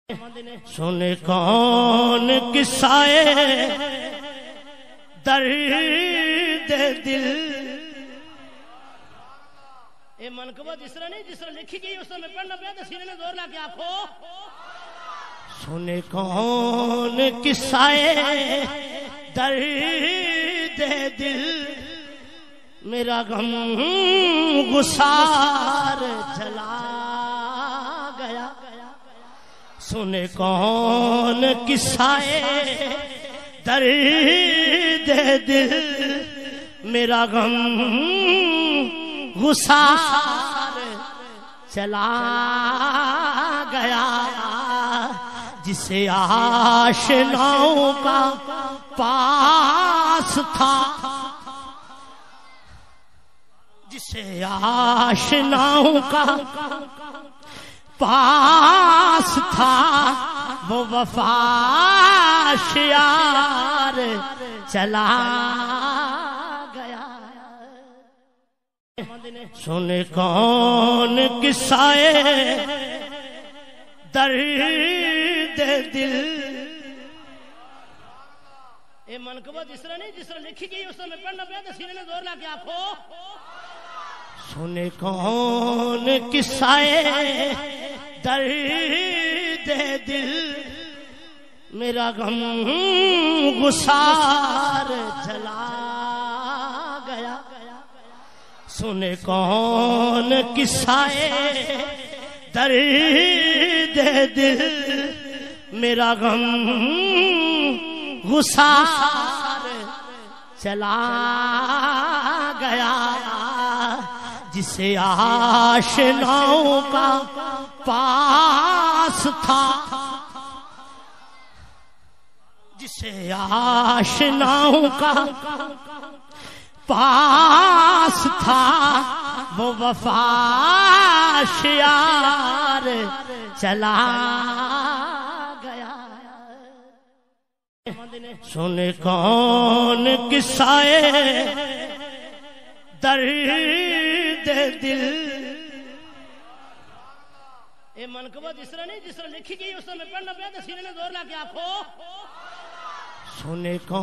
سن کون قصائے درد دل، یہ منقبہ جس طرح نہیں جس طرح لکھی گئی اس طرح میں پڑھنا پیا تو سینے میں زور لا کے آخو۔ سن کون قصائے درد دل، میرا غم گسار جلا گیا۔ سن کون قصائے درد دل، میرا غم گسار چلا گیا۔ جسے آشناؤں کا پاس تھا، جسے آشناؤں کا پاس تھا، وہ وفا شیار چلا گیا۔ سن کون قصائے درد دل، یہ منقبہ جس طرح نہیں جس طرح لکھی گئی اس طرح میں پڑھنا پیا تو سینے میں زور لا کے آخو۔ سن کون قصائے درد دل، میرا غم گسار چلا گیا۔ سن کون قصائے درد دل، میرا غم گسار چلا گیا۔ جسے آشناؤں کا پاس تھا، جسے آشناؤں کا پاس تھا، وہ وفا شیار چلا گیا۔ سن کون قصائے درد دل، یہ منقبہ جس طرح نہیں جس طرح لکھی گئی اس طرح میں پڑھنا پیا تو سینے میں زور لا کے آخو۔ سن کون